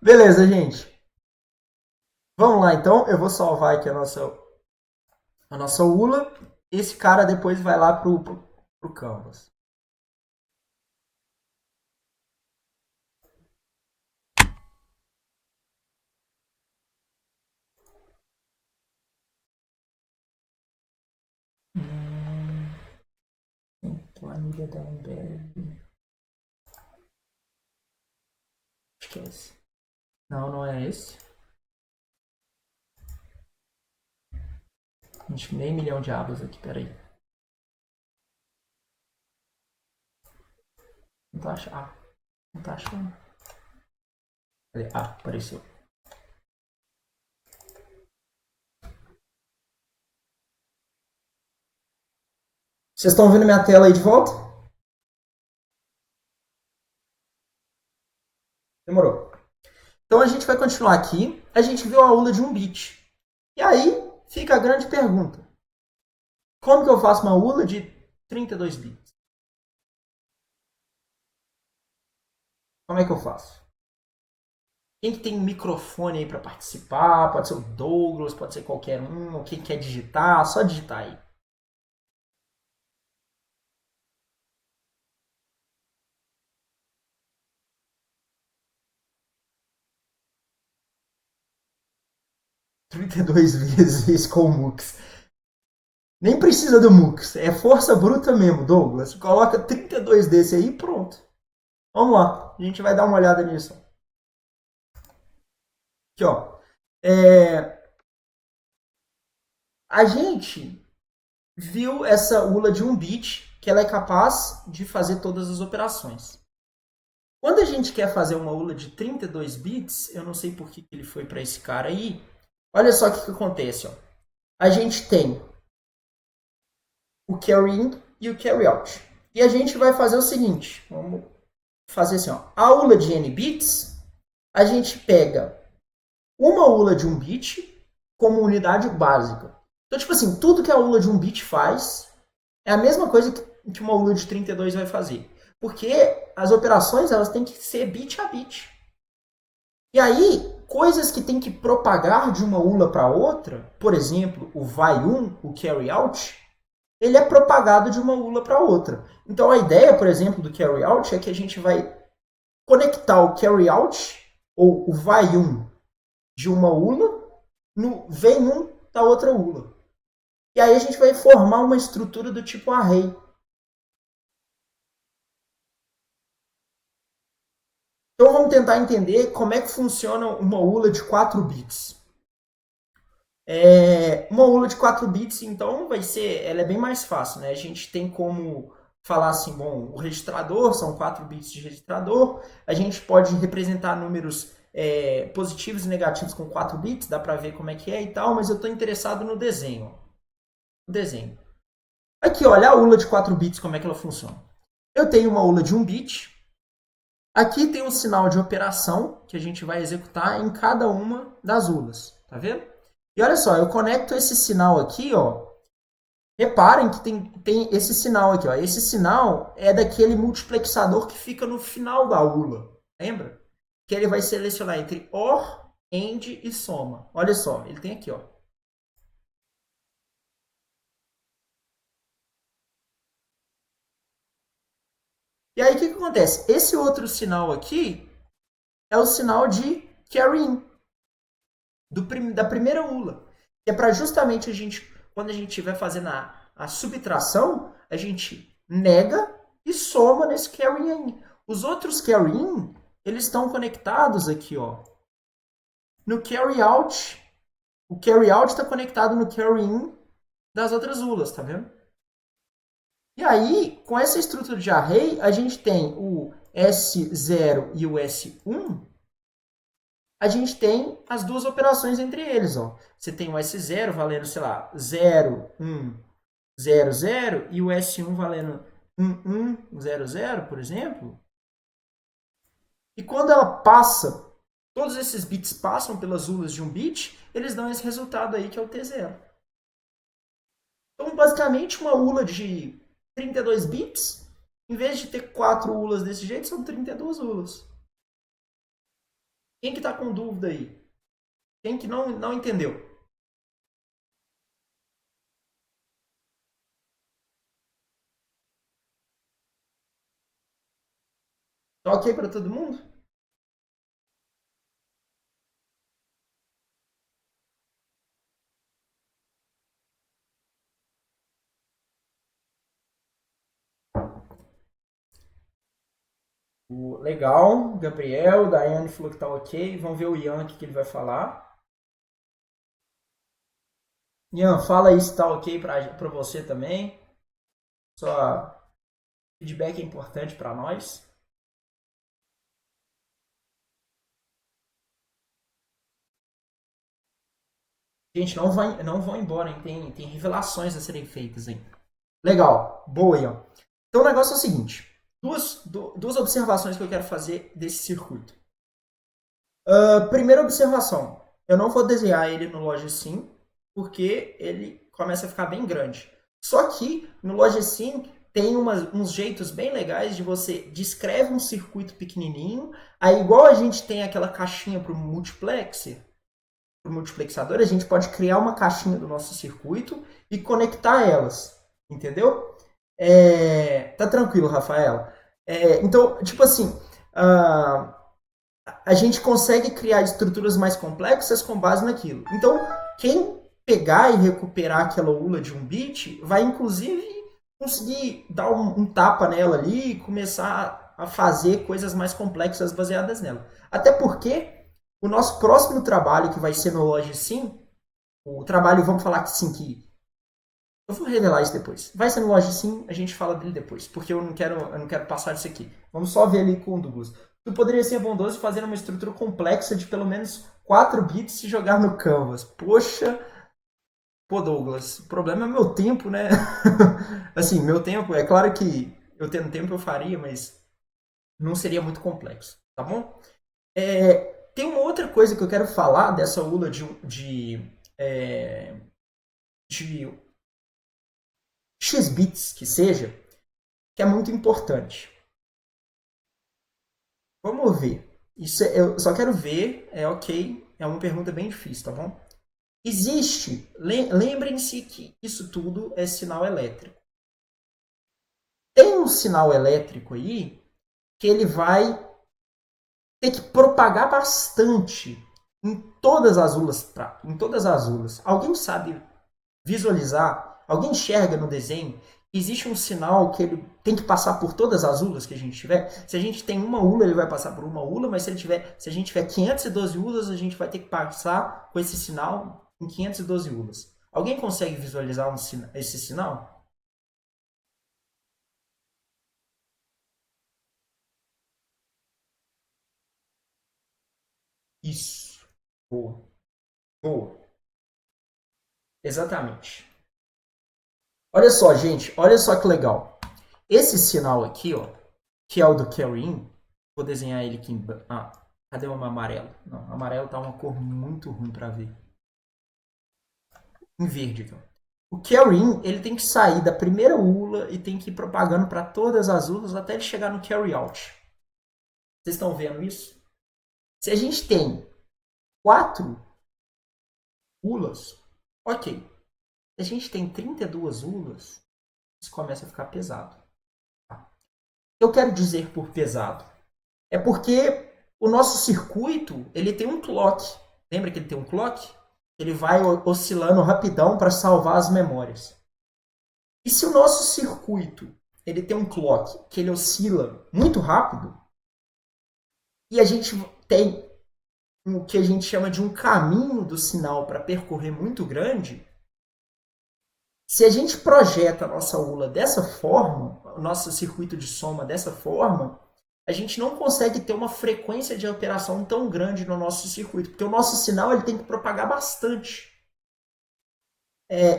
Beleza, gente. Vamos lá, então. Eu vou salvar aqui a nossa ULA. Esse cara depois vai lá pro Canvas. Planilha da Ambev. Acho que é esse. Não, não é esse. Gente, meio milhão de abas aqui, peraí. Não tá achando. Ah, não tá achando. Ah, apareceu. Vocês estão vendo minha tela aí de volta? Demorou. Então a gente vai continuar aqui. A gente viu a ULA de 1 bit. E aí fica a grande pergunta. Como que eu faço uma ULA de 32 bits? Como é que eu faço? Quem que tem microfone aí para participar? Pode ser o Douglas, pode ser qualquer um. Ou quem quer digitar, só digitar aí. (32 vezes com o Mux. Nem precisa do Mux, é força bruta mesmo, Douglas. Coloca 32 desse aí e pronto. Vamos lá, a gente vai dar uma olhada nisso. Aqui, ó. A gente viu essa ULA de 1 bit, que ela é capaz de fazer todas as operações. Quando a gente quer fazer uma ULA de 32 bits, eu não sei por que ele foi para esse cara aí. Olha só o que acontece. Ó. A gente tem o carry in e o carry out. E a gente vai fazer o seguinte. Vamos fazer assim. Ó. A ULA de n bits, a gente pega uma ULA de 1 bit como unidade básica. Então, tipo assim, tudo que a ULA de 1 bit faz é a mesma coisa que uma ULA de 32 vai fazer. Porque as operações elas têm que ser bit a bit. E aí, coisas que tem que propagar de uma ULA para outra, por exemplo, o vai-1, o carry-out, ele é propagado de uma ULA para outra. Então a ideia, por exemplo, do carry-out é que a gente vai conectar o carry-out, ou o vai-1, de uma ULA, no vem-1 da outra ULA. E aí a gente vai formar uma estrutura do tipo array. Então vamos tentar entender como é que funciona uma ULA de 4 bits. Uma ULA de 4 bits, então, ela é bem mais fácil. Né? A gente tem como falar assim, bom, o registrador, são 4 bits de registrador, a gente pode representar números positivos e negativos com 4 bits, dá para ver como é que é e tal, mas eu estou interessado no desenho. Aqui, olha a ULA de 4 bits, como é que ela funciona. Eu tenho uma ULA de 1 bit, aqui tem um sinal de operação que a gente vai executar em cada uma das ULAs, tá vendo? E olha só, eu conecto esse sinal aqui, ó. Reparem que tem esse sinal aqui, ó. Esse sinal é daquele multiplexador que fica no final da ULA, lembra? Que ele vai selecionar entre OR, AND e soma. Olha só, ele tem aqui, ó. E aí o que acontece? Esse outro sinal aqui é o sinal de carry in, da primeira ULA. Que é para justamente a gente, quando a gente estiver fazendo a subtração, a gente nega e soma nesse carry in. Os outros carry in, eles estão conectados aqui, ó, no carry out. O carry out está conectado no carry in das outras ULAs, tá vendo? E aí, com essa estrutura de array, a gente tem o S0 e o S1, a gente tem as duas operações entre eles. Ó. Você tem o S0 valendo, sei lá, 0, 1, 0, 0, e o S1 valendo 1, 1, 0, 0, por exemplo. E quando ela passa, todos esses bits passam pelas ULAs de um bit, eles dão esse resultado aí que é o T0. Então, basicamente, uma ULA de 32 bits, em vez de ter 4 ULAs desse jeito, são 32 ULAs. Quem que tá com dúvida aí? Quem que não entendeu? Tá ok para todo mundo? Legal, Gabriel, Daiane falou que tá ok. Vamos ver o Ian aqui que ele vai falar. Ian, fala aí se tá ok para você também. Só feedback é importante para nós. Gente, não vão embora, hein? Tem revelações a serem feitas aí. Legal, boa, Ian. Então o negócio é o seguinte: duas observações que eu quero fazer desse circuito. Primeira observação: eu não vou desenhar ele no Logicsim, porque ele começa a ficar bem grande. Só que no Logicsim tem uns jeitos bem legais de você descreve um circuito pequenininho, aí igual a gente tem aquela caixinha para o multiplexer, para o multiplexador, a gente pode criar uma caixinha do nosso circuito e conectar elas, entendeu? Tá tranquilo, Rafaela. Então, tipo assim, a gente consegue criar estruturas mais complexas com base naquilo. Então, quem pegar e recuperar aquela ULA de um bit vai, inclusive, conseguir dar um tapa nela ali e começar a fazer coisas mais complexas baseadas nela. Até porque o nosso próximo trabalho, que vai ser no Logicsim, o trabalho, vamos falar que sim, que eu vou revelar isso depois. Vai ser no Logicsim, a gente fala dele depois, porque eu não quero passar isso aqui. Vamos só ver ali com o Douglas. Tu poderia ser bondoso fazendo uma estrutura complexa de pelo menos 4 bits e jogar no Canvas. Poxa, pô, Douglas, o problema é meu tempo, né? Assim, meu tempo, é claro que eu tendo tempo eu faria, mas não seria muito complexo, tá bom? Tem uma outra coisa que eu quero falar dessa ULA de X bits que seja, que é muito importante. Vamos ver. Eu só quero ver, é ok, é uma pergunta bem difícil, tá bom? Existe, lembrem-se que isso tudo é sinal elétrico. Tem um sinal elétrico aí que ele vai ter que propagar bastante em todas as ULAs. Em todas as ULAs. Alguém sabe visualizar? Alguém enxerga no desenho? Existe um sinal que ele tem que passar por todas as ULAs que a gente tiver. Se a gente tem uma ULA, ele vai passar por uma ULA, mas se a gente tiver 512 ULAs, a gente vai ter que passar com esse sinal em 512 ULAs. Alguém consegue visualizar esse sinal? Isso. Boa. Boa. Exatamente. Olha só, gente. Olha só que legal. Esse sinal aqui, ó, que é o do carry in, vou desenhar ele aqui em... Ah, cadê o amarelo? Não, amarelo tá uma cor muito ruim para ver. Em verde, então. O carry in, ele tem que sair da primeira ULA e tem que ir propagando para todas as ULAs até ele chegar no carry out. Vocês estão vendo isso? Se a gente tem 4 ULAs, ok. Se a gente tem 32 ULAs, isso começa a ficar pesado. eu quero dizer por pesado? É porque o nosso circuito, ele tem um clock. Lembra que ele tem um clock? Ele vai oscilando rapidão para salvar as memórias. E se o nosso circuito ele tem um clock que ele oscila muito rápido, e a gente tem o que a gente chama de um caminho do sinal para percorrer muito grande, se a gente projeta a nossa ULA dessa forma, o nosso circuito de soma dessa forma, a gente não consegue ter uma frequência de alteração tão grande no nosso circuito, porque o nosso sinal ele tem que propagar bastante.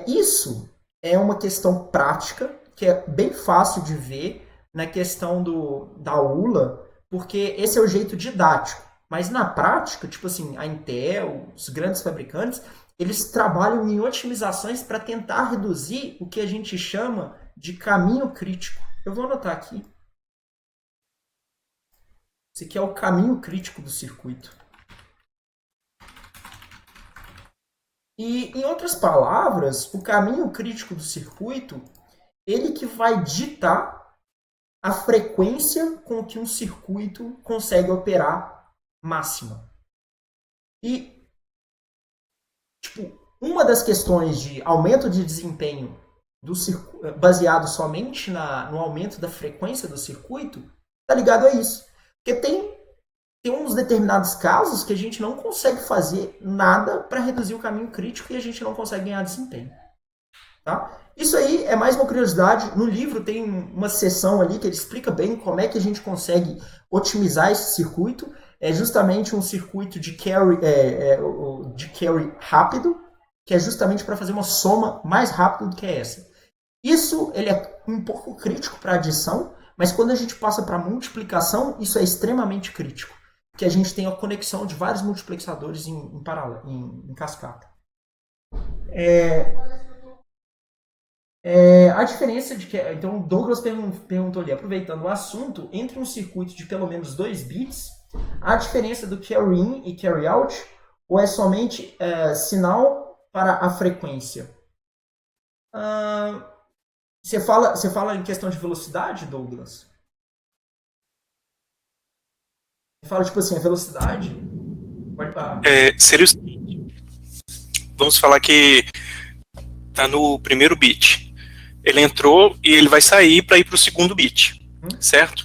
Isso é uma questão prática, que é bem fácil de ver na questão da ULA, porque esse é o jeito didático. Mas na prática, tipo assim, a Intel, os grandes fabricantes, eles trabalham em otimizações para tentar reduzir o que a gente chama de caminho crítico. Eu vou anotar aqui. Esse aqui é o caminho crítico do circuito. E, em outras palavras, o caminho crítico do circuito, ele que vai ditar a frequência com que um circuito consegue operar máxima. E, tipo, uma das questões de aumento de desempenho do baseado somente no aumento da frequência do circuito, está ligado a isso. Porque tem uns determinados casos que a gente não consegue fazer nada para reduzir o caminho crítico e a gente não consegue ganhar desempenho. Tá? Isso aí é mais uma curiosidade. No livro tem uma seção ali que ele explica bem como é que a gente consegue otimizar esse circuito. É justamente um circuito de carry rápido, que é justamente para fazer uma soma mais rápida do que essa. Isso ele é um pouco crítico para adição, mas quando a gente passa para multiplicação, isso é extremamente crítico, que a gente tem a conexão de vários multiplexadores em paralelo, em cascata. A diferença de que. Então, Douglas perguntou ali, aproveitando o assunto, entre um circuito de pelo menos 2 bits, a diferença do carry in e carry out, ou é somente sinal para a frequência? Você fala em questão de velocidade, Douglas? Você fala tipo assim, a velocidade? Pode parar. Seria o seguinte: vamos falar que está no primeiro bit. Ele entrou e ele vai sair para ir para o segundo bit, certo?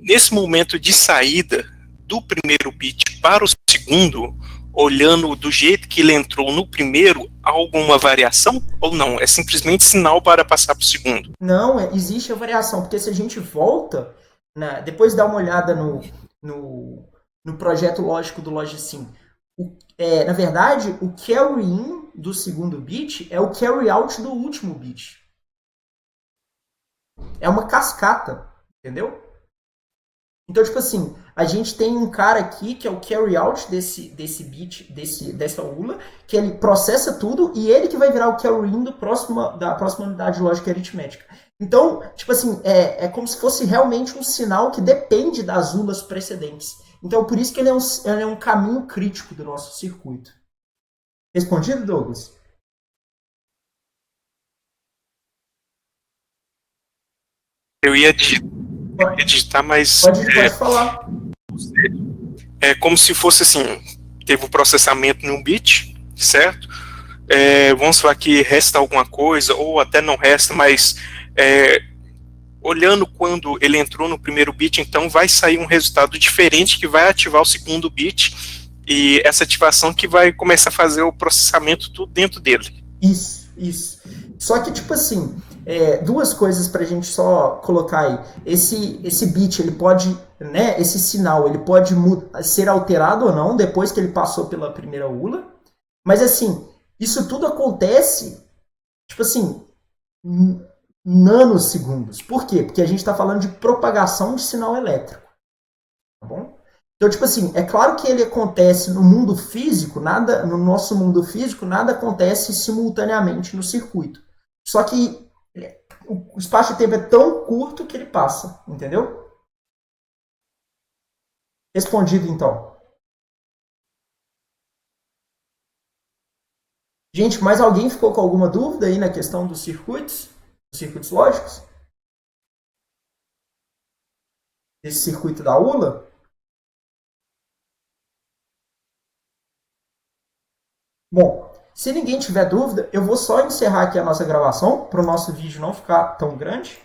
Nesse momento de saída do primeiro bit para o segundo, olhando do jeito que ele entrou no primeiro, há alguma variação ou não? É simplesmente sinal para passar para o segundo? Não, existe a variação, porque se a gente volta, depois dá uma olhada no projeto lógico do Logicsim, na verdade, o carry in do segundo bit é o carry out do último bit. É uma cascata, entendeu? Então, tipo assim, a gente tem um cara aqui que é o carry out desse bit, dessa ULA, que ele processa tudo e ele que vai virar o carry in da próxima unidade lógica e aritmética. Então, tipo assim, é como se fosse realmente um sinal que depende das ULAs precedentes. Então, por isso que ele é um caminho crítico do nosso circuito. Respondido, Douglas? Eu ia digitar, mas... Pode falar. É como se fosse assim, teve o processamento em um bit, certo? Vamos falar que resta alguma coisa, ou até não resta, mas olhando quando ele entrou no primeiro bit, então vai sair um resultado diferente que vai ativar o segundo bit, e essa ativação que vai começar a fazer o processamento tudo dentro dele. Isso. Só que, tipo assim, duas coisas pra gente só colocar aí. Esse bit, ele pode, né, esse sinal, ele pode ser alterado ou não depois que ele passou pela primeira ULA. Mas, assim, isso tudo acontece, tipo assim, nanosegundos. Por quê? Porque a gente está falando de propagação de sinal elétrico. Tá bom? Então, tipo assim, é claro que ele acontece no mundo físico, no nosso mundo físico, nada acontece simultaneamente no circuito. Só que o espaço de tempo é tão curto que ele passa, entendeu? Respondido, então. Gente, mais alguém ficou com alguma dúvida aí na questão dos circuitos lógicos? desse circuito da ULA? Bom, se ninguém tiver dúvida, eu vou só encerrar aqui a nossa gravação, para o nosso vídeo não ficar tão grande.